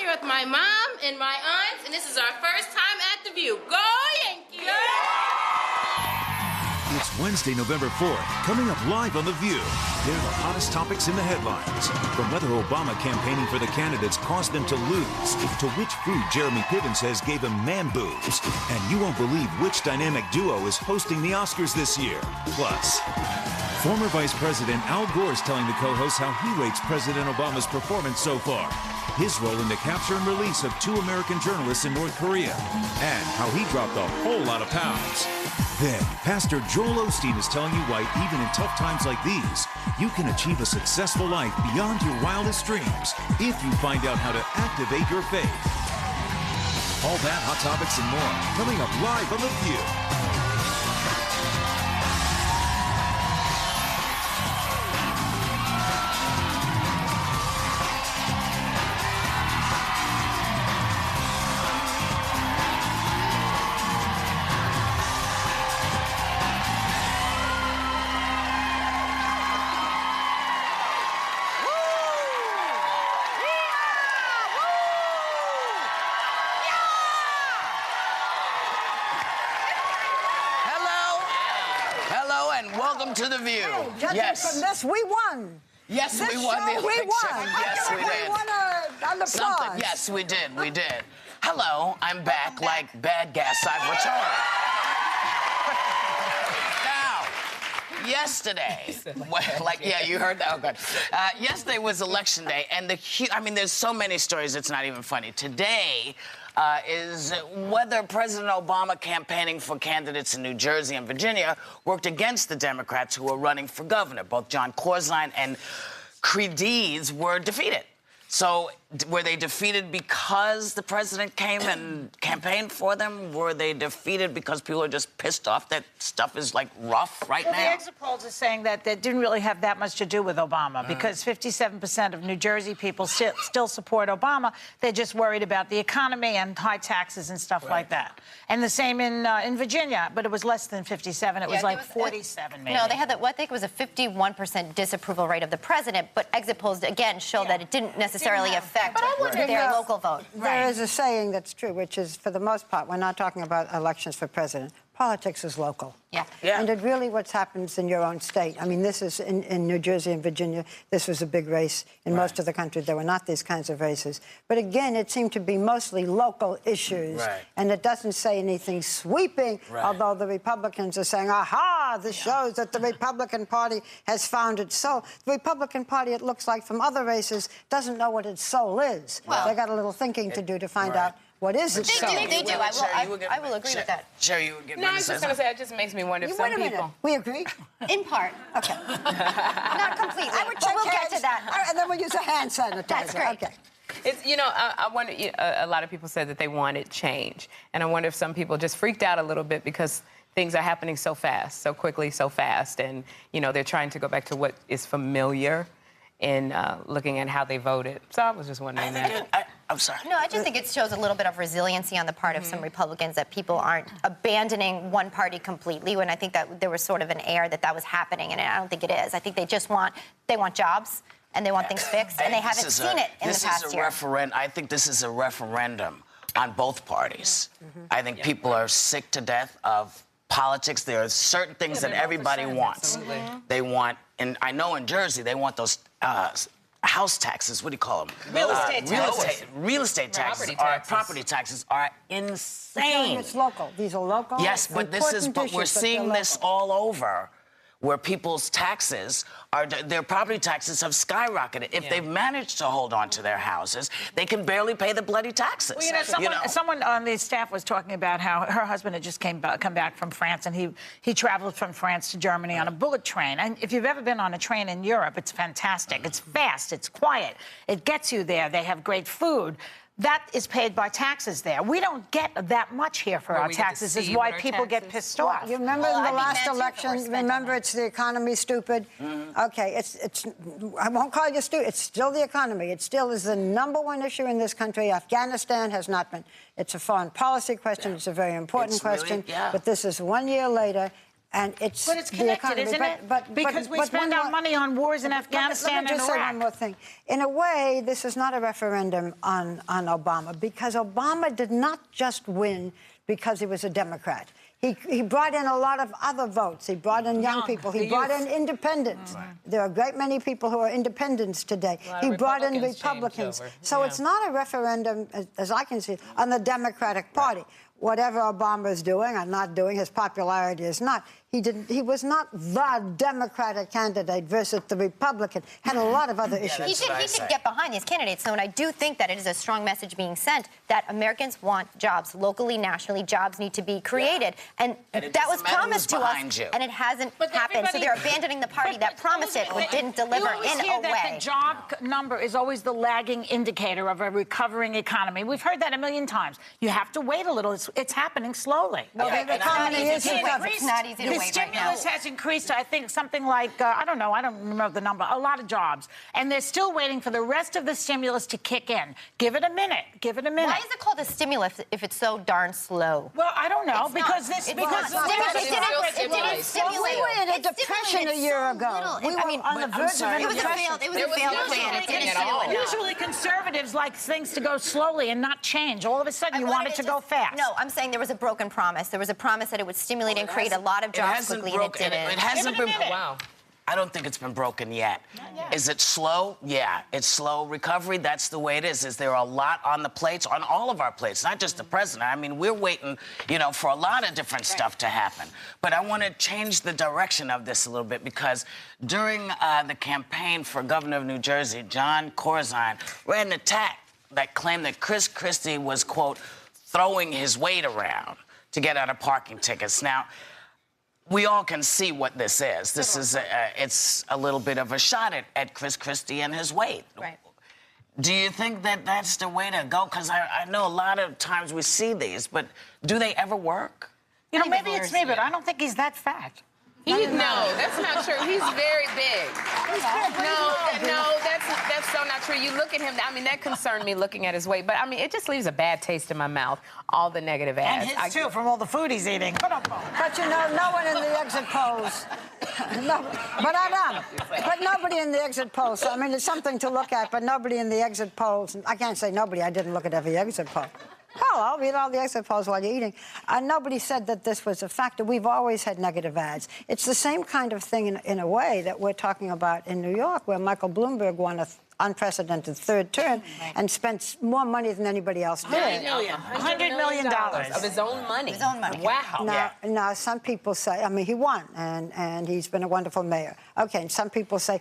here with my mom and my aunts, and this is our first time at the View. Go Yankees! It's Wednesday, November 4th. Coming up live on The View, they're the hottest topics in the headlines. From whether Obama campaigning for the candidates caused them to lose, to which food Jeremy Piven says gave him man boobs. And you won't believe which dynamic duo is hosting the Oscars this year. Plus, former Vice President Al Gore is telling the co-hosts how he rates President Obama's performance so far, his role in the capture and release of 2 American journalists in North Korea, and how he dropped a whole lot of pounds. Then, Pastor Joel Osteen is telling you why, even in tough times like these, you can achieve a successful life beyond your wildest dreams if you find out how to activate your faith. All that, hot topics, and more coming up live on The View. Welcome to The View. Hey, judging from this, we won. Yes, this we won the election. We won. Yes, we did. We won an applause. Yes, we did. We did. Hello, I'm back like bad gas. I've returned. Now, yesterday, you heard that. Oh, good. Yesterday was election day, and there's so many stories. It's not even funny. Today is whether President Obama campaigning for candidates in New Jersey and Virginia worked against the Democrats who were running for governor. Both John Corzine and Creed Deeds were defeated. So were they defeated because the president came and campaigned for them? Were they defeated because people are just pissed off that stuff is, like, rough right now? The exit polls are saying that they didn't really have that much to do with Obama because 57% of New Jersey people still support Obama. They're just worried about the economy and high taxes and stuff like that. And the same in Virginia, but it was less than 57. It was like 47, maybe. No, they had what I think was a 51% disapproval rate of the president, but exit polls, again, show that it didn't necessarily affect their local vote. There is a saying that's true, which is, for the most part, we're not talking about elections for president. Politics is local. Yeah. And it really what happens in your own state. I mean, this is in New Jersey and Virginia. This was a big race. In most of the country, there were not these kinds of races. But again, it seemed to be mostly local issues. And it doesn't say anything sweeping, although the Republicans are saying, aha, this shows that the Republican Party has found its soul. The Republican Party, it looks like, from other races, doesn't know what its soul is. Well, they got a little thinking to do to find out what is it? They do. I will agree with that. Sherry, you were getting No, I was just going to say, it just makes me wonder if some people... We agree? In part. Okay. Not completely. But we'll get to that. All right, and then we'll use a hand sanitizer. That's great. Okay. It's, I wonder, a lot of people said that they wanted change. And I wonder if some people just freaked out a little bit because things are happening so fast, so quickly, so fast. And, they're trying to go back to what is familiar in looking at how they voted. So I was just wondering that. I'm sorry. No, I just think it shows a little bit of resiliency on the part of some Republicans that people aren't abandoning one party completely, when I think that there was sort of an air that was happening, and I don't think it is. I think they just want jobs, and they want things fixed, and they haven't seen it in the past year. I think this is a referendum on both parties. I think people are sick to death of politics. There are certain things that everybody wants. They want, and I know in Jersey, they want those house taxes. What do you call them? Real estate taxes. Real estate taxes. Property taxes are insane. It's local. These are local. Yes, but we're seeing this all over, where people's taxes their property taxes have skyrocketed. If they've managed to hold on to their houses, they can barely pay the bloody taxes. Well, someone on the staff was talking about how her husband had just come back from France, and he traveled from France to Germany on a bullet train. And if you've ever been on a train in Europe, it's fantastic. It's fast. It's quiet. It gets you there. They have great food. That is paid by taxes there. We don't get that much here for our taxes, is why people get pissed off. You remember in the last election, remember it's the economy, stupid? Okay, I won't call you stupid. It's still the economy. It still is the #1 issue in this country. Afghanistan has not been. It's a foreign policy question. It's a very important question. Really, but this is 1 year later. And it's But it's the connected, economy. isn't it? Because we spend our money on wars in Afghanistan let me and just say Iraq. one more thing. In a way, this is not a referendum on Obama, because Obama did not just win because he was a Democrat. He brought in a lot of other votes. He brought in young people. He brought in independents. There are a great many people who are independents today. He brought in Republicans. So it's not a referendum, as I can see it, on the Democratic Party. Whatever Obama is doing or not doing, his popularity is not. He was not the Democratic candidate versus the Republican. Had a lot of other issues. He did get behind these candidates, though, and I do think that it is a strong message being sent that Americans want jobs locally, nationally. Jobs need to be created, and that was promised to us, and it hasn't happened. So they're abandoning the party that promised it or didn't deliver in a way. That the job number is always the lagging indicator of a recovering economy. We've heard that a million times. You have to wait a little. It's happening slowly. Well, the economy is recovering. It's not easy to The stimulus has increased, I think, something like, I don't remember the number, a lot of jobs. And they're still waiting for the rest of the stimulus to kick in. Give it a minute. Give it a minute. Why is it called a stimulus if it's so darn slow? Well, I don't know, because it didn't stimulate. We were in a depression a year ago. We were on the verge of a depression. It was a failed plan. It didn't stimulate. Usually conservatives like things to go slowly and not change. All of a sudden, you want it to go fast. No, I'm saying there was a broken promise. There was a promise that it would stimulate and create a lot of jobs quickly, and it didn't. It hasn't been. Wow. I don't think it's been broken yet. Is it slow? Yeah, it's slow recovery. That's the way it is. Is there a lot on the plates, on all of our plates, not just the president. I mean, we're waiting, for a lot of different stuff to happen. But I want to change the direction of this a little bit, because during the campaign for governor of New Jersey, John Corzine ran an attack that claimed that Chris Christie was, quote, throwing his weight around to get out of parking tickets. Now, we all can see what this is. This is it's a little bit of a shot at Chris Christie and his weight. Right. Do you think that that's the way to go? Because I know a lot of times we see these, but do they ever work? Maybe it's me, but I don't think he's that fat. No, that's not true. He's very big. No, that's so not true. You look at him, I mean, that concerned me looking at his weight, but I mean, it just leaves a bad taste in my mouth, all the negative ads. And his too, from all the food he's eating. But no one in the exit polls. But nobody in the exit polls. So, I mean, it's something to look at, but nobody in the exit polls. I can't say nobody. I didn't look at every exit poll. Oh, I'll read all the exit polls while you're eating. Nobody said that this was a factor. We've always had negative ads. It's the same kind of thing in a way that we're talking about in New York, where Michael Bloomberg won an unprecedented third term and spent more money than anybody else did. $100 million. Of his own money. His own money. Wow. Now, some people say, I mean, he won, and he's been a wonderful mayor. Okay, and some people say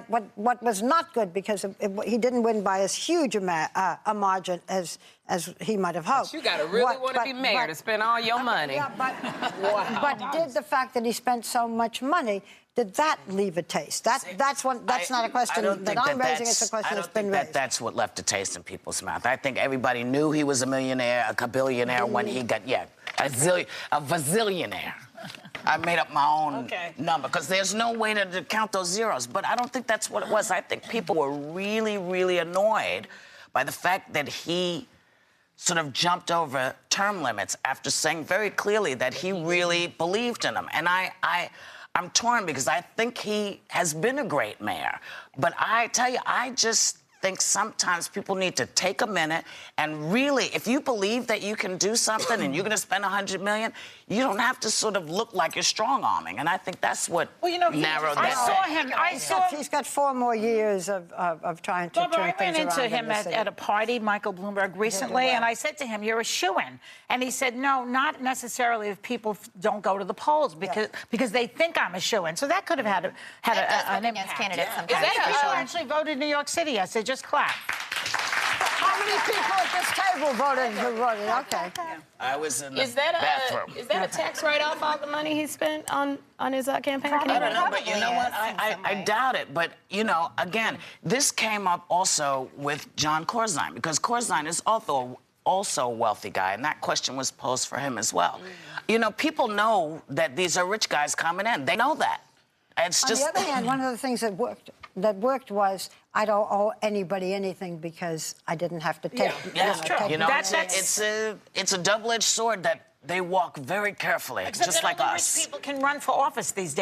what was not good, because he didn't win by as huge a margin as he might have hoped. But you got to really want to be mayor to spend all your money. Yeah, but did the fact that he spent so much money, did that leave a taste? That's not a question that I'm raising. It's a question that's been raised. That's what left a taste in people's mouth. I think everybody knew he was a millionaire, a billionaire when he got a bazillionaire. I made up my own number, because there's no way to count those zeros. But I don't think that's what it was. I think people were really, really annoyed by the fact that he sort of jumped over term limits after saying very clearly that he really believed in them. And I'm torn, because I think he has been a great mayor. But I tell you, I just think sometimes people need to take a minute and really, if you believe that you can do something and you're going to spend $100 million, you don't have to sort of look like you're strong-arming. And I think that's what narrowed that. He's got 4 more years of trying to turn things around. I ran into him at a party, Michael Bloomberg, recently, and I said to him, "You're a shoo-in." And he said, "No, not necessarily if people don't go to the polls, because they think I'm a shoo-in." So that could have had an impact. Candidates sometimes. Is that people actually voted in New York City? I said, just clap. How many people at this table voted? Okay. I was in the bathroom. Is that a tax write-off, all the money he spent on his campaign? I don't know, but you know what? I doubt it. But, again, this came up also with John Corzine, because Corzine is also a wealthy guy, and that question was posed for him as well. People know that these are rich guys coming in. They know that. It's just... On the other hand, one of the things that worked was, I don't owe anybody anything because I didn't have to take. That's true. It's a double-edged sword they walk very carefully, Except just that like only us. rich people can run for office these days.